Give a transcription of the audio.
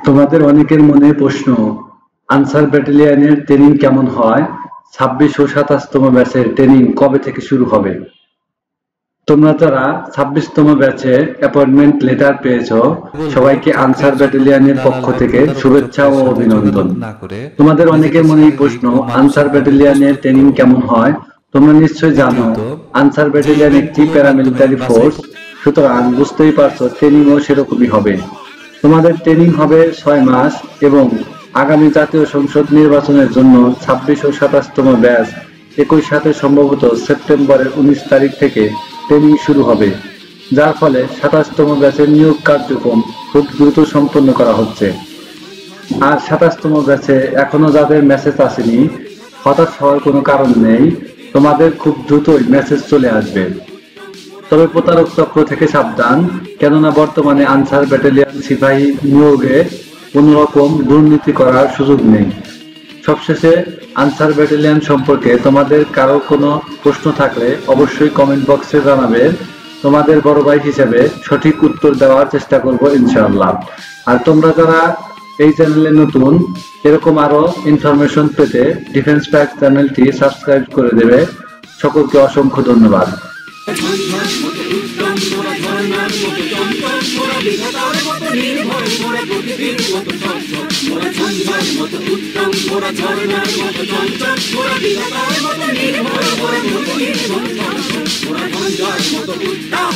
তোমাদের অনেকের মনে প্রশ্ন, আনসার ব্যাটালিয়নের ট্রেনিং কেমন হয়? 26 ও 27তম ব্যাচের ট্রেনিং কবে থেকে শুরু হবে? তোমরা যারা 26তম ব্যাচে অ্যাপয়েন্টমেন্ট লেটার পেয়েছ, বলবো সবাইকে চাকরির আনসার জন্য ব্যাটালিয়নের পক্ষ দালাল বা থেকে প্রতারক শুভেচ্ছা ও চক্রের সাথে অভিনন্দন। যোগাযোগ না করে তোমাদের নিজেকে অনেকের মনেই শারীরিক প্রশ্ন, ও আনসার মানসিকভাবে ব্যাটালিয়নের প্রস্তুত ট্রেনিং করুন। কেমন হয়? তোমরা নিশ্চয় জানো, দ্বিতীয়ত, আনসার যে ব্যাটালিয়ন একটি ইভেন্টগুলোর মাধ্যমে প্যারামিলিটারি বাছাই ফোর্স, সুতরাং বুঝতেই পারছো ট্রেনিংও সেরকমই হবে। তোমাদের ট্রেনিং হবে 6 মাস এবং আগামী জাতীয় সংসদ নির্বাচনের জন্য 26 ও 27তম ব্যাচ একই সাথে সম্ভবত সেপ্টেম্বরের 19 তারিখ থেকে ট্রেনিং শুরু হবে, যার ফলে 27তম ব্যাচের নিয়োগ কার্যক্রম খুব দ্রুত সম্পন্ন করা হচ্ছে। আর 27তম ব্যাচে এখনো যাদের মেসেজ আসেনি, হতাশ হওয়ার কোনো কারণ নেই, তোমাদের খুব দ্রুতই মেসেজ চলে আসবে। তবে প্রতারক চক্র থেকে সাবধান, কেননা বর্তমানে আনসার ব্যাটালিয়ন সিপাহী নিয়োগে কোনো রকম দুর্নীতি করার সুযোগ নেই। সবশেষে, আনসার ব্যাটালিয়ন সম্পর্কে তোমাদের কারো কোনো প্রশ্ন থাকলে অবশ্যই কমেন্ট বক্সে জানাবে। তোমাদের বড় ভাই হিসেবে সঠিক উত্তর দেওয়ার চেষ্টা করব ইনশাআল্লাহ। আর তোমরা যারা এই চ্যানেলে নতুন, এরকম আরো ইনফরমেশন পেতে ডিফেন্স প্যাক চ্যানেলটি সাবস্ক্রাইব করে দেবে। সকলকে অসংখ্য ধন্যবাদ। ঝঞ্ঝার মতো উদ্যম মোরা ঝর্ণার মতো চঞ্চল মোরা বিধাতার মতো নির্ভয় মোরা প্রকৃতির মতো চঞ্চল মোরা ঝঞ্ঝার মতো উদ্যম মোরা ঝর্ণার মতো চঞ্চল মোরা বিধাতার মতো নির্ভয় মোরা প্রকৃতির মতো চঞ্চল মোরা ঝঞ্ঝার মতো উদ্যম।